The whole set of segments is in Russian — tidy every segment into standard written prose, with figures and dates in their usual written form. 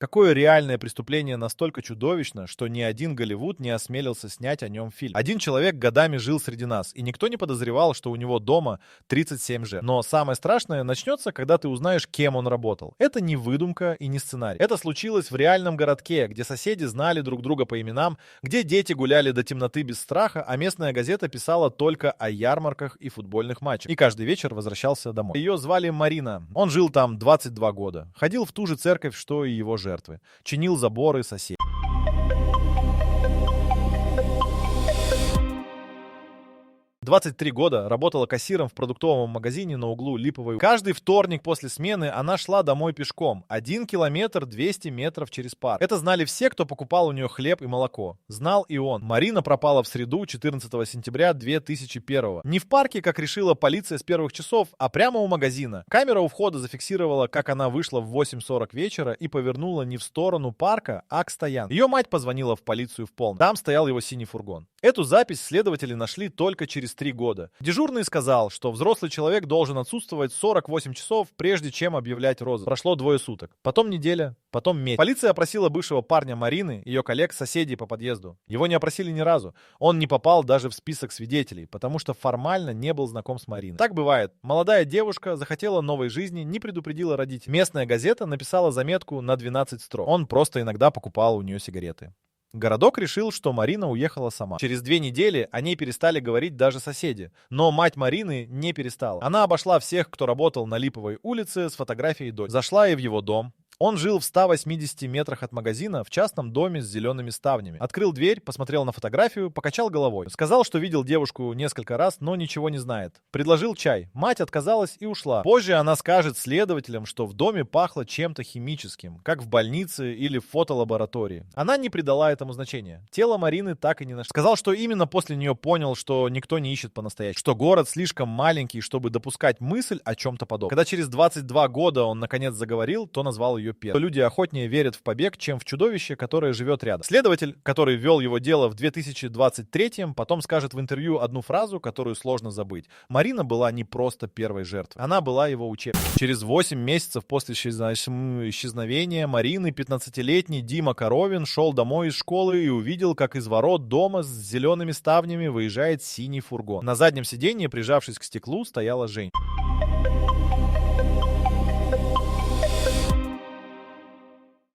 Какое реальное преступление настолько чудовищно, что ни один Голливуд не осмелился снять о нем фильм? Один человек годами жил среди нас, и никто не подозревал, что у него дома 37 жертв. Но самое страшное начнется, когда ты узнаешь, кем он работал. Это не выдумка и не сценарий. Это случилось в реальном городке, где соседи знали друг друга по именам, где дети гуляли до темноты без страха, а местная газета писала только о ярмарках и футбольных матчах. И каждый вечер возвращался домой. Ее звали Марина. Он жил там 22 года. Ходил в ту же церковь, что и его жертвы. Чинил заборы соседей. 23 года работала кассиром в продуктовом магазине на углу Липовой. Каждый вторник после смены она шла домой пешком. 1 километр 200 метров через парк. Это знали все, кто покупал у нее хлеб и молоко. Знал и он. Марина пропала в среду 14 сентября 2001. Не в парке, как решила полиция с первых часов, а прямо у магазина. Камера у входа зафиксировала, как она вышла в 8:40 вечера и повернула не в сторону парка, а к стоянке. Ее мать позвонила в полицию в полночь. Там стоял его синий фургон. Эту запись следователи нашли только через 3 года. Дежурный сказал, что взрослый человек должен отсутствовать 48 часов, прежде чем объявлять розыск. Прошло 2 суток. Потом неделя, потом месяц. Полиция опросила бывшего парня Марины, ее коллег, соседей по подъезду. Его не опросили ни разу. Он не попал даже в список свидетелей, потому что формально не был знаком с Мариной. Так бывает. Молодая девушка захотела новой жизни, не предупредила родителей. Местная газета написала заметку на 12 строк. Он просто иногда покупал у нее сигареты. Городок решил, что Марина уехала сама. Через 2 недели о ней перестали говорить даже соседи. Но мать Марины не перестала. Она обошла всех, кто работал на Липовой улице, с фотографией дочери. Зашла и в его дом. Он жил в 180 метрах от магазина в частном доме с зелеными ставнями. Открыл дверь, посмотрел на фотографию, покачал головой. Сказал, что видел девушку несколько раз, но ничего не знает. Предложил чай. Мать отказалась и ушла. Позже она скажет следователям, что в доме пахло чем-то химическим, как в больнице или в фотолаборатории. Она не придала этому значения. Тело Марины так и не нашли. Сказал, что именно после нее понял, что никто не ищет по-настоящему. Что город слишком маленький, чтобы допускать мысль о чем-то подобном. Когда через 22 года он наконец заговорил, то назвал ее первой. Люди охотнее верят в побег, чем в чудовище, которое живет рядом. Следователь, который вел его дело в 2023-м, потом скажет в интервью одну фразу, которую сложно забыть. Марина была не просто первой жертвой. Она была его учебником. Через 8 месяцев после исчезновения Марины 15-летний Дима Коровин шел домой из школы и увидел, как из ворот дома с зелеными ставнями выезжает синий фургон. На заднем сиденье, прижавшись к стеклу, стояла женщина.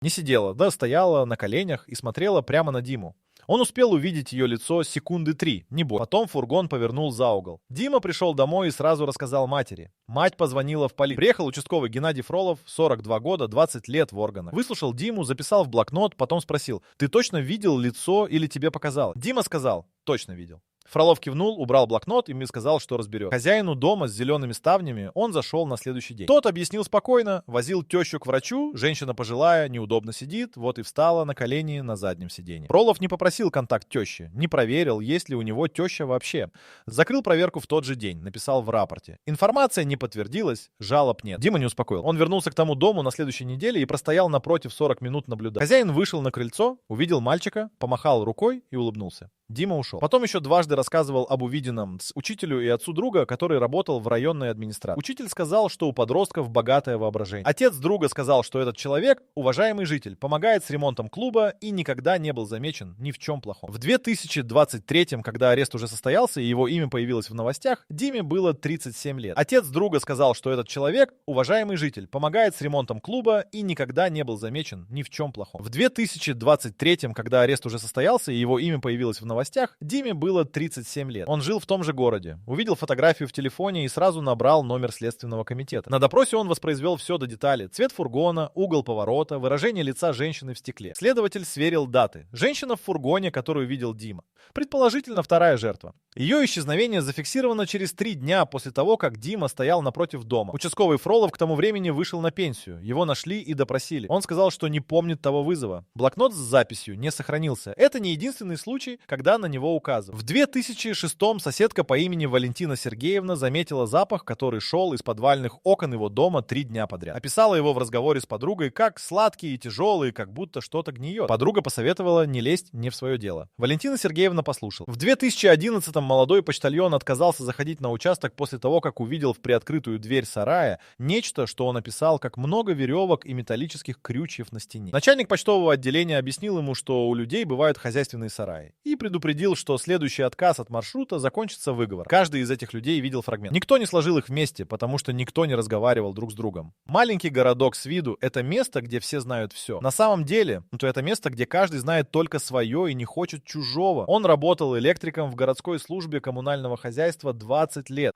Не сидела, да стояла на коленях и смотрела прямо на Диму. Он успел увидеть ее лицо секунды 3, не больше. Потом фургон повернул за угол. Дима пришел домой и сразу рассказал матери. Мать позвонила в полицию. Приехал участковый Геннадий Фролов, 42 года, 20 лет в органах. Выслушал Диму, записал в блокнот, потом спросил: «Ты точно видел лицо или тебе показалось?» Дима сказал: «Точно видел». Фролов кивнул, убрал блокнот и мне сказал, что разберет. Хозяину дома с зелеными ставнями он зашел на следующий день. Тот объяснил спокойно, возил тещу к врачу, женщина пожилая, неудобно сидит, вот и встала на колени на заднем сиденье. Фролов не попросил контакт тещи, не проверил, есть ли у него теща вообще. Закрыл проверку в тот же день, написал в рапорте. Информация не подтвердилась, жалоб нет. Дима не успокоил. Он вернулся к тому дому на следующей неделе и простоял напротив 40 минут наблюдая. Хозяин вышел на крыльцо, увидел мальчика, помахал рукой и улыбнулся. Дима ушел. Потом еще дважды рассказывал об увиденном с учителю и отцу друга, который работал в районной администрации. Учитель сказал, что у подростков богатое воображение. Отец друга сказал, что этот человек уважаемый житель, помогает с ремонтом клуба и никогда не был замечен ни в чем плохом. В 2023-м, когда арест уже состоялся и его имя появилось в новостях, Диме было 37 лет. Отец друга сказал, что этот человек уважаемый житель, помогает с ремонтом клуба и никогда не был замечен ни в чем плохом. В 2023-м, когда арест уже состоялся и его имя появилось в новостях, Диме было 37 лет. Он жил в том же городе. Увидел фотографию в телефоне и сразу набрал номер следственного комитета. На допросе он воспроизвел все до деталей. Цвет фургона, угол поворота, выражение лица женщины в стекле. Следователь сверил даты. Женщина в фургоне, которую видел Дима. Предположительно, вторая жертва. Ее исчезновение зафиксировано через 3 дня после того, как Дима стоял напротив дома. Участковый Фролов к тому времени вышел на пенсию. Его нашли и допросили. Он сказал, что не помнит того вызова. Блокнот с записью не сохранился. Это не единственный случай, когда на него указывают. В 2006-м соседка по имени Валентина Сергеевна заметила запах, который шел из подвальных окон его дома 3 дня подряд. Описала его в разговоре с подругой как сладкий и тяжелый, как будто что-то гниет. Подруга посоветовала не лезть не в свое дело. Валентина Сергеевна послушала. В 2011-м молодой почтальон отказался заходить на участок после того, как увидел в приоткрытую дверь сарая нечто, что он описал как много веревок и металлических крючьев на стене. Начальник почтового отделения объяснил ему, что у людей бывают хозяйственные сараи, и предупредил, что следующий отказ от маршрута закончится выговором. Каждый из этих людей видел фрагмент. Никто не сложил их вместе, потому что никто не разговаривал друг с другом. Маленький городок с виду — это место, где все знают все. На самом деле, то это место, где каждый знает только свое и не хочет чужого. Он работал электриком в городской службе коммунального хозяйства 20 лет.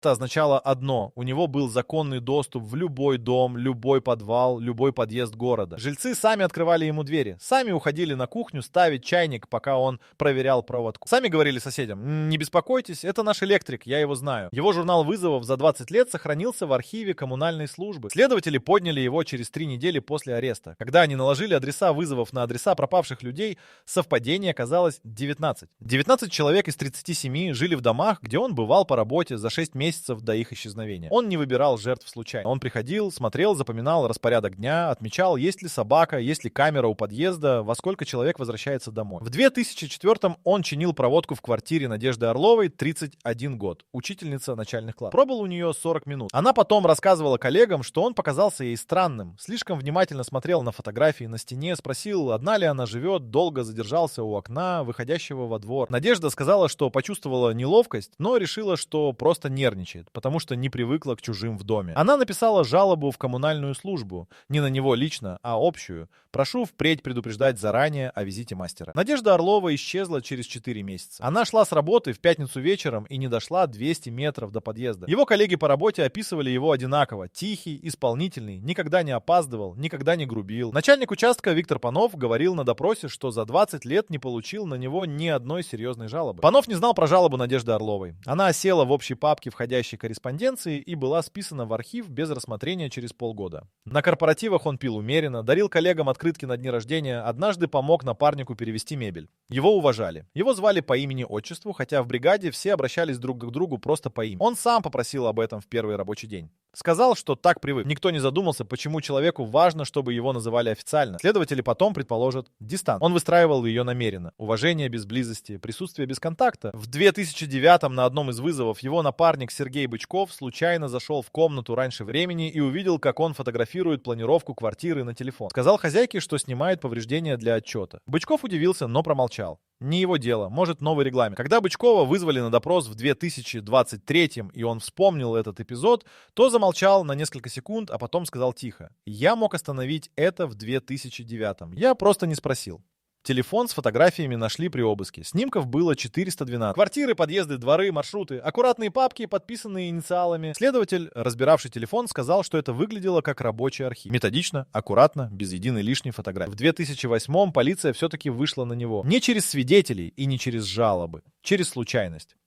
Это означало одно: у него был законный доступ в любой дом, любой подвал, любой подъезд города. Жильцы сами открывали ему двери, сами уходили на кухню ставить чайник, пока он проверял проводку. Сами говорили соседям: не беспокойтесь, это наш электрик, я его знаю. Его журнал вызовов за 20 лет сохранился в архиве коммунальной службы. Следователи подняли его через 3 недели после ареста. Когда они наложили адреса вызовов на адреса пропавших людей, совпадений оказалось 19. 19 человек из 37 жили в домах, где он бывал по работе за 6 месяцев до их исчезновения. Он не выбирал жертв случайно. Он приходил, смотрел, запоминал распорядок дня, отмечал, есть ли собака, есть ли камера у подъезда, во сколько человек возвращается домой. В 2004-м он чинил проводку в квартире Надежды Орловой, 31 год, учительница начальных классов. Пробыл у нее 40 минут. Она потом рассказывала коллегам, что он показался ей странным, слишком внимательно смотрел на фотографии на стене, спросил, одна ли она живет, долго задержался у окна, выходящего во двор. Надежда сказала, что почувствовала неловкость, но решила, что просто нервничает, потому что не привыкла к чужим в доме. Она написала жалобу в коммунальную службу, не на него лично, а общую. Прошу впредь предупреждать заранее о визите мастера. Надежда Орлова исчезла через 4 месяца. Она шла с работы в пятницу вечером и не дошла 200 метров до подъезда. Его коллеги по работе описывали его одинаково: тихий, исполнительный, никогда не опаздывал, никогда не грубил. Начальник участка Виктор Панов говорил на допросе, что за 20 лет не получил на него ни одной серьезной жалобы. Панов не знал про жалобу Надежды Орловой. Она осела в общей папке входящей корреспонденции и была списана в архив без рассмотрения через полгода. На корпоративах он пил умеренно, дарил коллегам открытки на дни рождения, однажды помог напарнику перевести мебель. Его уважали. Его звали по имени-отчеству, хотя в бригаде все обращались друг к другу просто по имени. Он сам попросил об этом в первый рабочий день. Сказал, что так привык. Никто не задумался, почему человеку важно, чтобы его называли официально. Следователи потом предположат дистанцию. Он выстраивал ее намеренно. Уважение без близости, присутствие без контакта. В 2009-м на одном из вызовов его напарник Сергей Бычков случайно зашел в комнату раньше времени и увидел, как он фотографирует планировку квартиры на телефон. Сказал хозяйке, что снимает повреждения для отчета. Бычков удивился, но промолчал. Не его дело, может, новый регламент. Когда Бычкова вызвали на допрос в 2023-м, и он вспомнил этот эпизод, то замолчал на несколько секунд, а потом сказал тихо: «Я мог остановить это в 2009-м. Я просто не спросил». Телефон с фотографиями нашли при обыске. Снимков было 412. Квартиры, подъезды, дворы, маршруты, аккуратные папки, подписанные инициалами. Следователь, разбиравший телефон, сказал, что это выглядело как рабочий архив. Методично, аккуратно, без единой лишней фотографии. В 2008-м полиция все-таки вышла на него. Не через свидетелей и не через жалобы. Через случайность.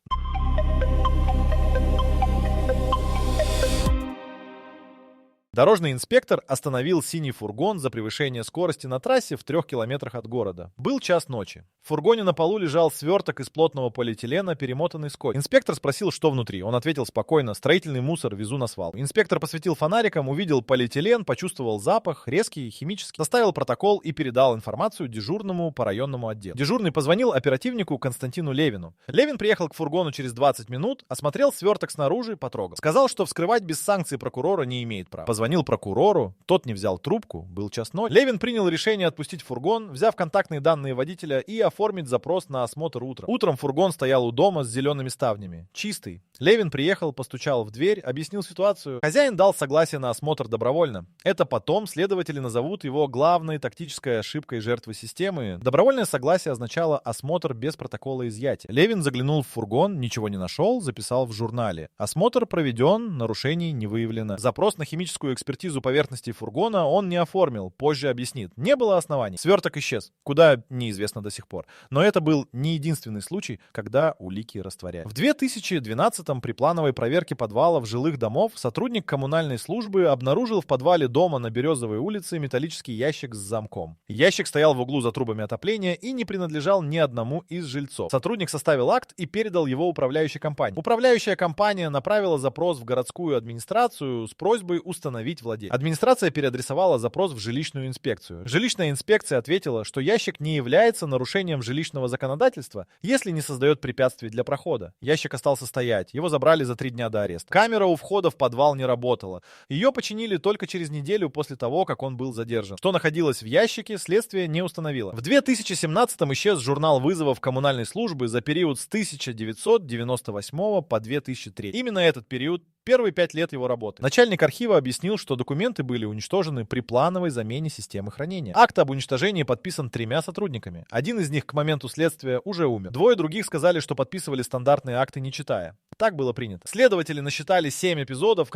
Дорожный инспектор остановил синий фургон за превышение скорости на трассе в 3 километрах от города. Был час ночи. В фургоне на полу лежал сверток из плотного полиэтилена, перемотанный скотчем. Инспектор спросил, что внутри. Он ответил спокойно: строительный мусор везу на свалку. Инспектор посветил фонариком, увидел полиэтилен, почувствовал запах, резкий, химический, составил протокол и передал информацию дежурному по районному отделу. Дежурный позвонил оперативнику Константину Левину. Левин приехал к фургону через 20 минут, осмотрел сверток снаружи, потрогал. Сказал, что вскрывать без санкций прокурора не имеет права. Позвонил прокурору, тот не взял трубку, был час ночи. Левин принял решение отпустить фургон, взяв контактные данные водителя, и оформить запрос на осмотр утром. Утром фургон стоял у дома с зелеными ставнями. Чистый. Левин приехал, постучал в дверь, объяснил ситуацию. Хозяин дал согласие на осмотр добровольно. Это потом следователи назовут его главной тактической ошибкой жертвы системы. Добровольное согласие означало осмотр без протокола изъятия. Левин заглянул в фургон, ничего не нашел, записал в журнале. Осмотр проведен, нарушений не выявлено. Запрос на химическую экспертизу поверхности фургона он не оформил, позже объяснит. Не было оснований. Сверток исчез. Куда, неизвестно до сих пор. Но это был не единственный случай, когда улики растворяли. В 2012-м при плановой проверке подвалов жилых домов сотрудник коммунальной службы обнаружил в подвале дома на Березовой улице металлический ящик с замком. Ящик стоял в углу за трубами отопления и не принадлежал ни одному из жильцов. Сотрудник составил акт и передал его управляющей компании. Управляющая компания направила запрос в городскую администрацию с просьбой установить установить владельца. Администрация переадресовала запрос в жилищную инспекцию. Жилищная инспекция ответила, что ящик не является нарушением жилищного законодательства, если не создает препятствий для прохода. Ящик остался стоять, его забрали за 3 дня до ареста. Камера у входа в подвал не работала. Ее починили только через неделю после того, как он был задержан. Что находилось в ящике, следствие не установило. В 2017-м исчез журнал вызовов коммунальной службы за период с 1998 по 2003. Именно этот период первые 5 лет его работы. Начальник архива объяснил, что документы были уничтожены при плановой замене системы хранения. Акт об уничтожении подписан 3 сотрудниками. Один из них к моменту следствия уже умер. 2 других сказали, что подписывали стандартные акты, не читая. Так было принято. Следователи насчитали 7 эпизодов, в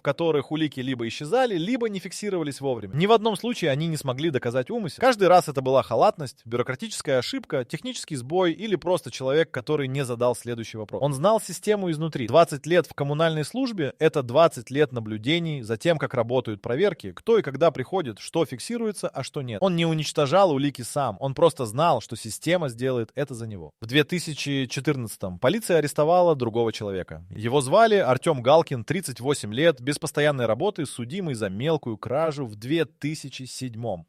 которых улики либо исчезали, либо не фиксировались вовремя. Ни в одном случае они не смогли доказать умысел. Каждый раз это была халатность, бюрократическая ошибка, технический сбой или просто человек, который не задал следующий вопрос. Он знал систему изнутри. 20 лет в коммунальной службе — это 20 лет наблюдений за тем, как работают проверки, кто и когда приходит, что фиксируется, а что нет. Он не уничтожал улики сам, он просто знал, что система сделает это за него. В 2014-м полиция арестовала другого человека. Его звали Артем Галкин, 38 лет, без постоянной работы, судимый за мелкую кражу в 2007-м.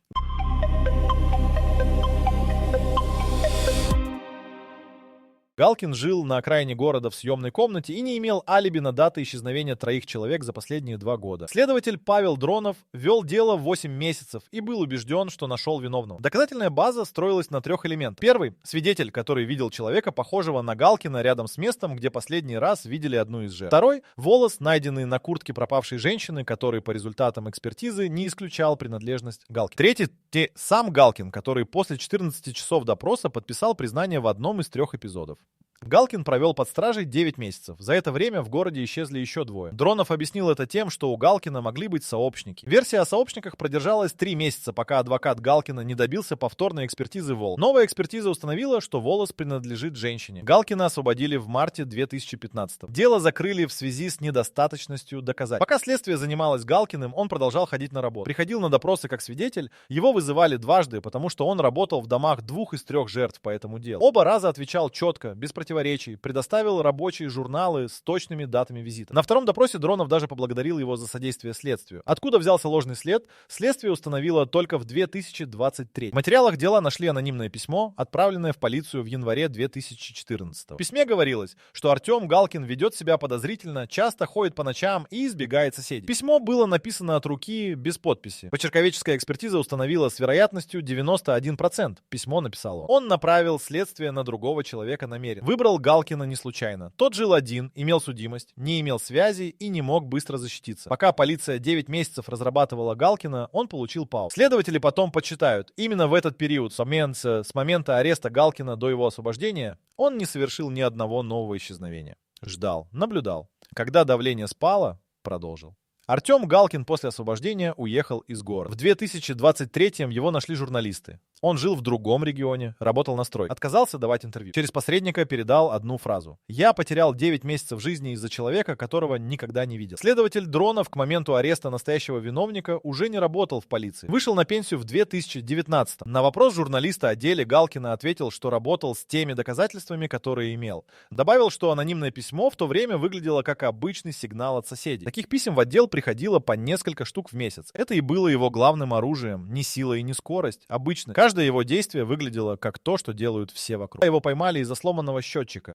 Галкин жил на окраине города в съемной комнате и не имел алиби на даты исчезновения 3 человек за последние 2 года. Следователь Павел Дронов вел дело 8 месяцев и был убежден, что нашел виновного. Доказательная база строилась на 3 элементах. Первый — свидетель, который видел человека, похожего на Галкина, рядом с местом, где последний раз видели одну из жертв. Второй — волос, найденный на куртке пропавшей женщины, который по результатам экспертизы не исключал принадлежность Галкина. Третий — сам Галкин, который после 14 часов допроса подписал признание в одном из 3 эпизодов. Галкин провел под стражей 9 месяцев. За это время в городе исчезли еще 2. Дронов объяснил это тем, что у Галкина могли быть сообщники. Версия о сообщниках продержалась 3 месяца, пока адвокат Галкина не добился повторной экспертизы волос. Новая экспертиза установила, что волос принадлежит женщине. Галкина освободили в марте 2015. Дело закрыли в связи с недостаточностью доказательств. Пока следствие занималось Галкиным, он продолжал ходить на работу. Приходил на допросы как свидетель, его вызывали дважды, потому что он работал в домах 2 из 3 жертв по этому делу. Оба раза отвечал четко, без противоречий, предоставил рабочие журналы с точными датами визита. На втором допросе Дронов даже поблагодарил его за содействие следствию. Откуда взялся ложный след, следствие установило только в 2023. В материалах дела нашли анонимное письмо, отправленное в полицию в январе 2014. В письме говорилось, что Артем Галкин ведет себя подозрительно, часто ходит по ночам и избегает соседей. Письмо было написано от руки, без подписи. Почерковедческая экспертиза установила с вероятностью 91%. Письмо написал он. Он направил следствие на другого человека намеренно. Выбрал Галкина не случайно. Тот жил один, имел судимость, не имел связи и не мог быстро защититься. Пока полиция 9 месяцев разрабатывала Галкина, он получил паузу. Следователи потом подсчитают, именно в этот период, с момента ареста Галкина до его освобождения, он не совершил ни одного нового исчезновения. Ждал, наблюдал. Когда давление спало, продолжил. Артем Галкин после освобождения уехал из города. В 2023-м его нашли журналисты. Он жил в другом регионе, работал на стройке. Отказался давать интервью. Через посредника передал одну фразу. «Я потерял 9 месяцев жизни из-за человека, которого никогда не видел». Следователь Дронов к моменту ареста настоящего виновника уже не работал в полиции. Вышел на пенсию в 2019-м. На вопрос журналиста о деле Галкина ответил, что работал с теми доказательствами, которые имел. Добавил, что анонимное письмо в то время выглядело как обычный сигнал от соседей. Таких писем в отдел приходило по несколько штук в месяц. Это и было его главным оружием. Не сила и не скорость. Обычно. Каждое его действие выглядело как то, что делают все вокруг. Его поймали из-за сломанного счетчика.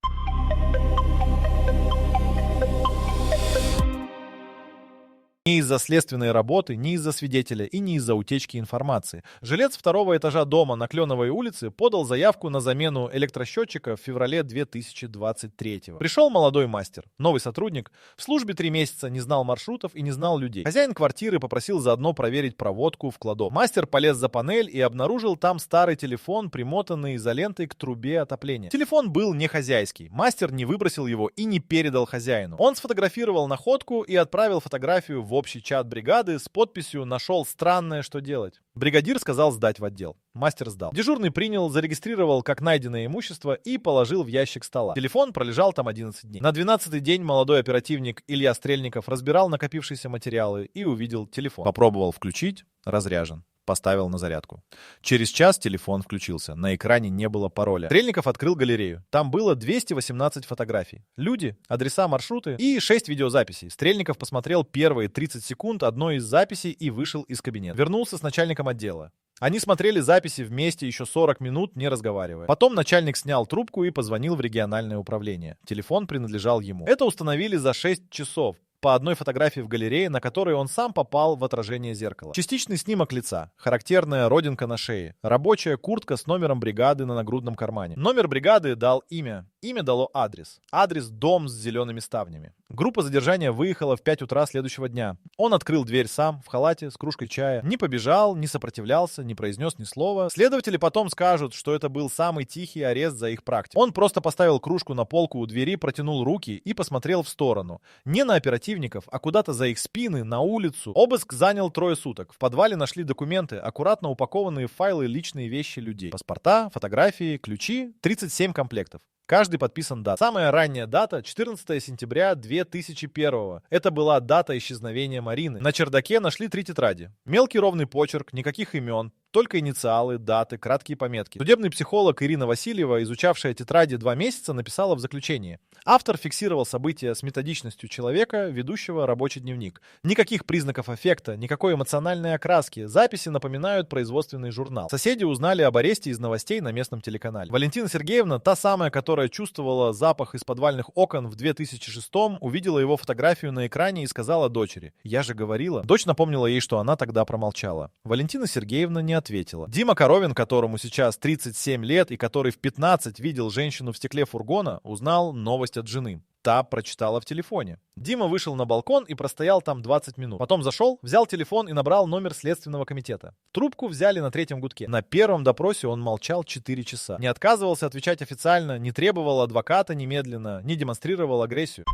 Не из-за следственной работы, не из-за свидетеля и не из-за утечки информации. Жилец 2-го этажа дома на Кленовой улице подал заявку на замену электросчетчика в феврале 2023-го. Пришел молодой мастер, новый сотрудник, в службе 3 месяца, не знал маршрутов и не знал людей. Хозяин квартиры попросил заодно проверить проводку в кладовку. Мастер полез за панель и обнаружил там старый телефон, примотанный изолентой к трубе отопления. Телефон был не хозяйский. Мастер не выбросил его и не передал хозяину. Он сфотографировал находку и отправил фотографию в общий чат бригады с подписью «Нашел странное, что делать». Бригадир сказал сдать в отдел. Мастер сдал. Дежурный принял, зарегистрировал как найденное имущество и положил в ящик стола. Телефон пролежал там 11 дней. На 12-й день молодой оперативник Илья Стрельников разбирал накопившиеся материалы и увидел телефон. Попробовал включить, разряжен. Поставил на зарядку. Через час телефон включился. На экране не было пароля. Стрельников открыл галерею. Там было 218 фотографий. Люди, адреса, маршруты и 6 видеозаписей. Стрельников посмотрел первые 30 секунд одной из записей и вышел из кабинета. Вернулся с начальником отдела. Они смотрели записи вместе еще 40 минут, не разговаривая. Потом начальник снял трубку и позвонил в региональное управление. Телефон принадлежал ему. Это установили за 6 часов. По одной фотографии в галерее, на которой он сам попал в отражение зеркала. Частичный снимок лица, характерная родинка на шее, рабочая куртка с номером бригады на нагрудном кармане. Номер бригады дал имя, имя дало адрес. Адрес — дом с зелеными ставнями. Группа задержания выехала в 5 утра следующего дня. Он открыл дверь сам, в халате, с кружкой чая. Не побежал, не сопротивлялся, не произнес ни слова. Следователи потом скажут, что это был самый тихий арест за их практику. Он просто поставил кружку на полку у двери, протянул руки и посмотрел в сторону. Не на оперативников, а куда-то за их спины, на улицу. Обыск занял 3 суток. В подвале нашли документы, аккуратно упакованные в файлы личные вещи людей. Паспорта, фотографии, ключи. 37 комплектов. Каждый подписан дат. Самая ранняя дата — 14 сентября 2001. Это была дата исчезновения Марины. На чердаке нашли 3 тетради. Мелкий ровный почерк, никаких имен, только инициалы, даты, краткие пометки. Судебный психолог Ирина Васильева, изучавшая тетради 2 месяца, написала в заключении: автор фиксировал события с методичностью человека, ведущего рабочий дневник. Никаких признаков аффекта, никакой эмоциональной окраски. Записи напоминают производственный журнал. Соседи узнали об аресте из новостей на местном телеканале. Валентина Сергеевна, та самая, которая чувствовала запах из подвальных окон в 2006-м, увидела его фотографию на экране и сказала дочери: «Я же говорила». Дочь напомнила ей, что она тогда промолчала. Валентина Сергеевна не ответила. Дима Коровин, которому сейчас 37 лет и который в 15 видел женщину в стекле фургона, узнал новость от жены. Та прочитала в телефоне. Дима вышел на балкон и простоял там 20 минут. Потом зашел, взял телефон и набрал номер Следственного комитета. Трубку взяли на 3-м гудке. На первом допросе он молчал 4 часа. Не отказывался отвечать официально, не требовал адвоката немедленно, не демонстрировал агрессию.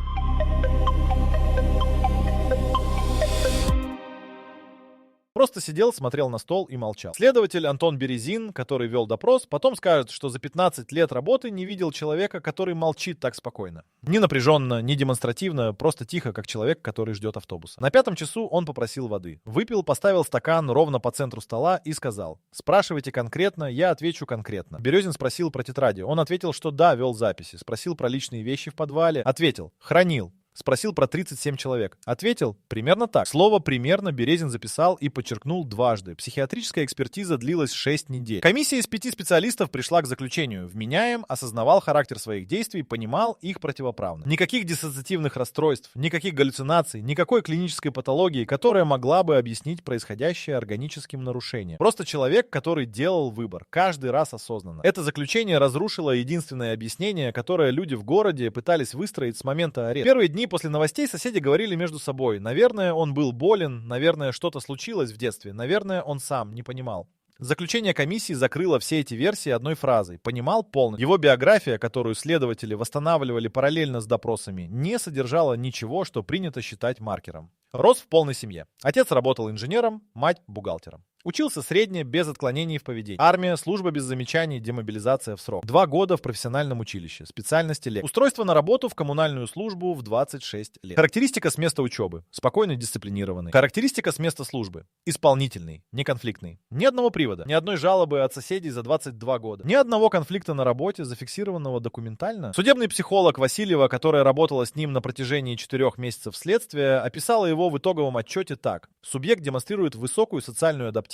Просто сидел, смотрел на стол и молчал. Следователь Антон Березин, который вел допрос, потом скажет, что за 15 лет работы не видел человека, который молчит так спокойно. Ни напряженно, ни демонстративно, просто тихо, как человек, который ждет автобуса. На 5-м часу он попросил воды. Выпил, поставил стакан ровно по центру стола и сказал: «Спрашивайте конкретно, я отвечу конкретно». Березин спросил про тетради. Он ответил, что да, вел записи. Спросил про личные вещи в подвале. Ответил: «Хранил». Спросил про 37 человек. Ответил: примерно так. Слово «примерно» Березин записал и подчеркнул дважды. Психиатрическая экспертиза длилась 6 недель. Комиссия из 5 специалистов пришла к заключению: вменяем, осознавал характер своих действий, понимал их противоправно. Никаких диссоциативных расстройств, никаких галлюцинаций, никакой клинической патологии, которая могла бы объяснить происходящее органическим нарушением. Просто человек, который делал выбор, каждый раз осознанно. Это заключение разрушило единственное объяснение, которое люди в городе пытались выстроить с момента ареста. Первые дни после новостей соседи говорили между собой: наверное, он был болен, наверное, что-то случилось в детстве, наверное, он сам не понимал. Заключение комиссии закрыло все эти версии одной фразой: понимал полностью. Его биография, которую следователи восстанавливали параллельно с допросами, не содержала ничего, что принято считать маркером. Рос в полной семье. Отец работал инженером, мать — бухгалтером. Учился средне, без отклонений в поведении. Армия, служба без замечаний, демобилизация в срок. 2 года в профессиональном училище. Специальности лектор. Устройство на работу в коммунальную службу в 26 лет. Характеристика с места учебы. Спокойно дисциплинированный. Характеристика с места службы. Исполнительный, неконфликтный. Ни одного привода, ни одной жалобы от соседей за 22 года. Ни одного конфликта на работе, зафиксированного документально. Судебный психолог Васильева, которая работала с ним на протяжении 4 месяцев следствия, описала его в итоговом отчете так: субъект демонстрирует высокую социальную адаптивность,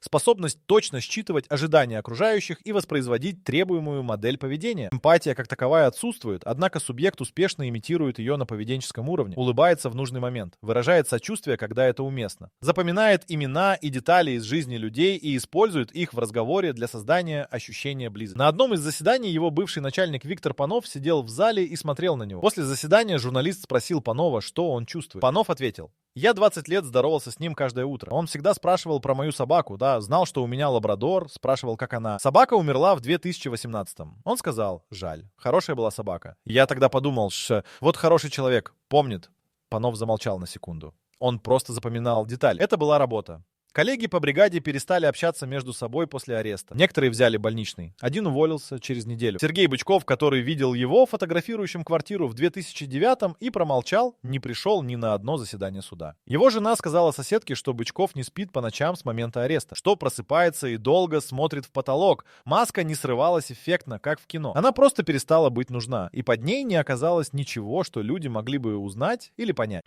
способность точно считывать ожидания окружающих и воспроизводить требуемую модель поведения. Эмпатия как таковая отсутствует, однако субъект успешно имитирует ее на поведенческом уровне, улыбается в нужный момент, выражает сочувствие, когда это уместно, запоминает имена и детали из жизни людей и использует их в разговоре для создания ощущения близости. На одном из заседаний его бывший начальник Виктор Панов сидел в зале и смотрел на него. После заседания журналист спросил Панова, что он чувствует. Панов ответил: «Я 20 лет здоровался с ним каждое утро. Он всегда спрашивал про мою собаку, да, знал, что у меня лабрадор, спрашивал, как она. Собака умерла в 2018-м. Он сказал: жаль, хорошая была собака. Я тогда подумал, вот хороший человек, помнит». Панов замолчал на секунду. Он просто запоминал деталь. Это была работа. Коллеги по бригаде перестали общаться между собой после ареста. Некоторые взяли больничный. Один уволился через неделю. Сергей Бычков, который видел его фотографирующим квартиру в 2009-м и промолчал, не пришел ни на одно заседание суда. Его жена сказала соседке, что Бычков не спит по ночам с момента ареста, что просыпается и долго смотрит в потолок. Маска не срывалась эффектно, как в кино. Она просто перестала быть нужна, и под ней не оказалось ничего, что люди могли бы узнать или понять.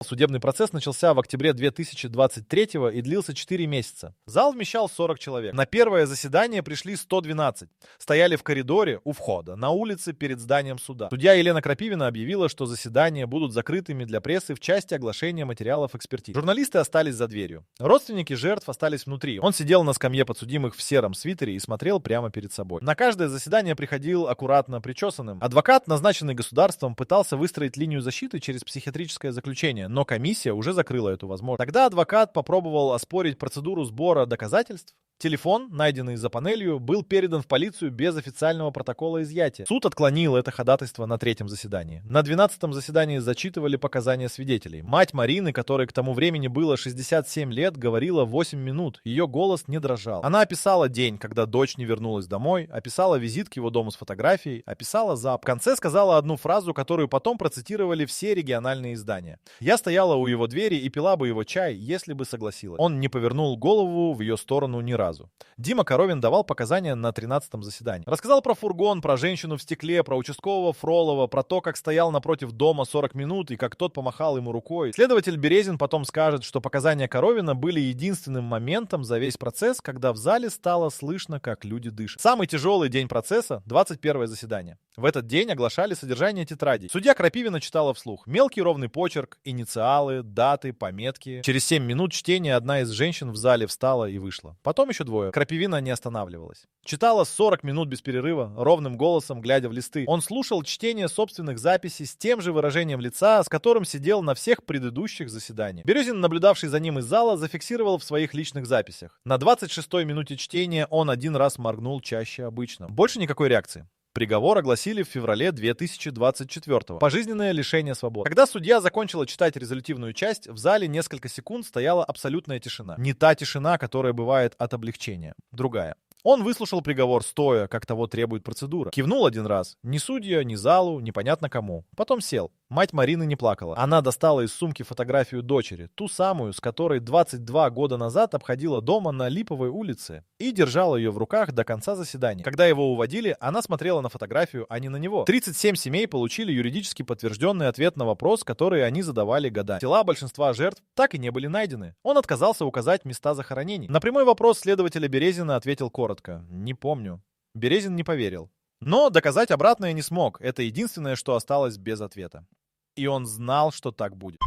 Судебный процесс начался в октябре 2023 и длился 4 месяца. Зал вмещал 40 человек. На первое заседание пришли 112. Стояли в коридоре у входа, на улице перед зданием суда. Судья Елена Крапивина объявила, что заседания будут закрытыми для прессы в части оглашения материалов экспертиз. Журналисты остались за дверью. Родственники жертв остались внутри. Он сидел на скамье подсудимых в сером свитере и смотрел прямо перед собой. На каждое заседание приходил аккуратно причесанным. Адвокат, назначенный государством, пытался выстроить линию защиты через психиатрическое заключение, но комиссия уже закрыла эту возможность. Тогда адвокат попробовал оспорить процедуру сбора доказательств. Телефон, найденный за панелью, был передан в полицию без официального протокола изъятия. Суд отклонил это ходатайство на третьем заседании. На 12-м заседании зачитывали показания свидетелей. Мать Марины, которой к тому времени было 67 лет, говорила 8 минут. Ее голос не дрожал. Она описала день, когда дочь не вернулась домой, описала визит к его дому с фотографией, описала запах. В конце сказала одну фразу, которую потом процитировали все региональные издания. «Я стояла у его двери и пила бы его чай, если бы согласилась». Он не повернул голову в ее сторону ни разу. Дима Коровин давал показания на 13-м заседании. Рассказал про фургон, про женщину в стекле, про участкового Фролова, про то, как стоял напротив дома 40 минут и как тот помахал ему рукой. Следователь Березин потом скажет, что показания Коровина были единственным моментом за весь процесс, когда в зале стало слышно, как люди дышат. Самый тяжелый день процесса — 21-е заседание. В этот день оглашали содержание тетрадей. Судья Крапивина читала вслух. Мелкий ровный почерк, инициалы, даты, пометки. Через 7 минут чтения одна из женщин в зале встала и вышла. Потом еще двое. Крапивина не останавливалась. Читала 40 минут без перерыва, ровным голосом, глядя в листы. Он слушал чтение собственных записей с тем же выражением лица, с которым сидел на всех предыдущих заседаниях. Березин, наблюдавший за ним из зала, зафиксировал в своих личных записях. На 26-й минуте чтения он один раз моргнул чаще обычно. Больше никакой реакции. Приговор огласили в феврале 2024-го. Пожизненное лишение свободы. Когда судья закончила читать резолютивную часть, в зале несколько секунд стояла абсолютная тишина. Не та тишина, которая бывает от облегчения. Другая. Он выслушал приговор стоя, как того требует процедура. Кивнул один раз. Ни судья, ни залу, непонятно кому. Потом сел. Мать Марины не плакала. Она достала из сумки фотографию дочери, ту самую, с которой 22 года назад обходила дома на Липовой улице, и держала ее в руках до конца заседания. Когда его уводили, она смотрела на фотографию, а не на него. 37 семей получили юридически подтвержденный ответ на вопрос, который они задавали годами. Тела большинства жертв так и не были найдены. Он отказался указать места захоронений. На прямой вопрос следователя Березина ответил коротко: «Не помню». Березин не поверил. Но доказать обратное не смог. Это единственное, что осталось без ответа. И он знал, что так будет.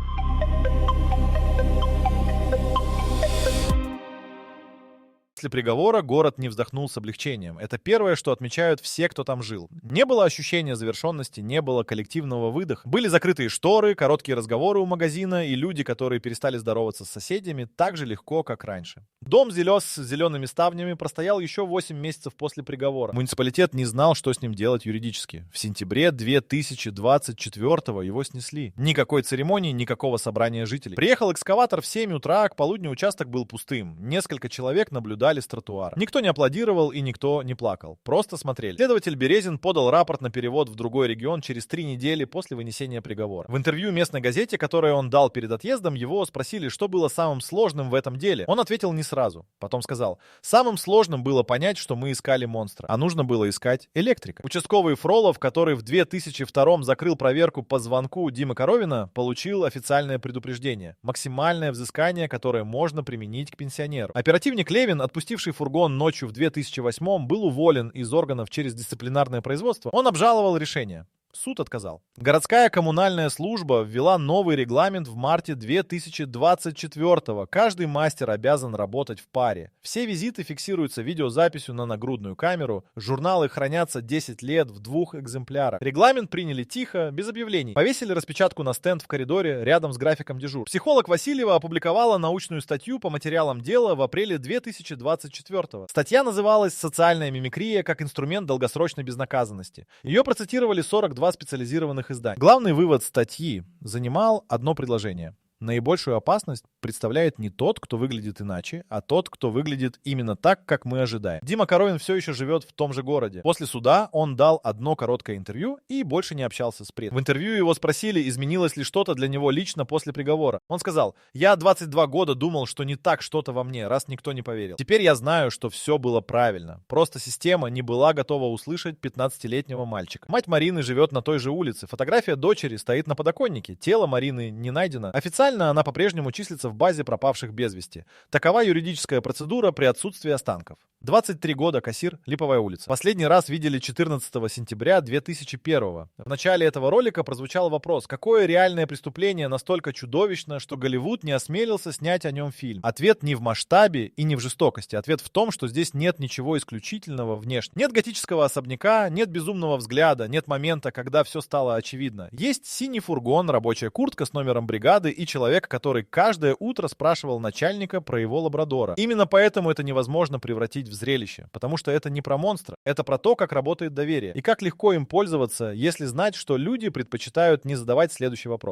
После приговора город не вздохнул с облегчением. Это первое, что отмечают все, кто там жил. Не было ощущения завершенности, не было коллективного выдоха. Были закрытые шторы, короткие разговоры у магазина и люди, которые перестали здороваться с соседями, так же легко, как раньше. Дом с зелеными ставнями простоял еще 8 месяцев после приговора. Муниципалитет не знал, что с ним делать юридически. В сентябре 2024-го его снесли. Никакой церемонии, никакого собрания жителей. Приехал экскаватор в 7 утра, к полудню участок был пустым. Несколько человек наблюдали с тротуара. Никто не аплодировал и никто не плакал. Просто смотрели. Следователь Березин подал рапорт на перевод в другой регион через 3 недели после вынесения приговора. В интервью местной газете, которое он дал перед отъездом, его спросили, что было самым сложным в этом деле. Он ответил не сразу. Потом сказал: «Самым сложным было понять, что мы искали монстра, а нужно было искать электрика». Участковый Фролов, который в 2002-м закрыл проверку по звонку Димы Коровина, получил официальное предупреждение. Максимальное взыскание, которое можно применить к пенсионеру. Оперативник Левин, отпустивший фургон ночью в 2008-м, был уволен из органов через дисциплинарное производство. Он обжаловал решение. Суд отказал. Городская коммунальная служба ввела новый регламент в марте 2024-го. Каждый мастер обязан работать в паре. Все визиты фиксируются видеозаписью на нагрудную камеру. Журналы хранятся 10 лет в 2 экземплярах. Регламент приняли тихо, без объявлений. Повесили распечатку на стенд в коридоре рядом с графиком дежур. Психолог Васильева опубликовала научную статью по материалам дела в апреле 2024-го. Статья называлась «Социальная мимикрия как инструмент долгосрочной безнаказанности». Ее процитировали 42 2 специализированных издания. Главный вывод статьи занимал одно предложение. Наибольшую опасность представляет не тот, кто выглядит иначе, а тот, кто выглядит именно так, как мы ожидаем. Дима Коровин все еще живет в том же городе. После суда он дал одно короткое интервью и больше не общался с прессой. В интервью его спросили, изменилось ли что-то для него лично после приговора. Он сказал: «Я 22 года думал, что не так что-то во мне, раз никто не поверил. Теперь я знаю, что все было правильно. Просто система не была готова услышать 15-летнего мальчика». Мать Марины живет на той же улице. Фотография дочери стоит на подоконнике. Тело Марины не найдено. Официально она по-прежнему числится в базе пропавших без вести. Такова юридическая процедура при отсутствии останков. 23 года, кассир, Липовая улица. Последний раз видели 14 сентября 2001. В начале этого ролика прозвучал вопрос: какое реальное преступление настолько чудовищно, что Голливуд не осмелился снять о нем фильм? Ответ не в масштабе и не в жестокости. Ответ в том, что здесь нет ничего исключительного внешне. Нет готического особняка, нет безумного взгляда, нет момента, когда все стало очевидно. Есть синий фургон, рабочая куртка с номером бригады и человек, который каждое утро спрашивал начальника про его лабрадора. Именно поэтому это невозможно превратить в зрелище, потому что это не про монстра, это про то, как работает доверие и как легко им пользоваться, если знать, что люди предпочитают не задавать следующий вопрос.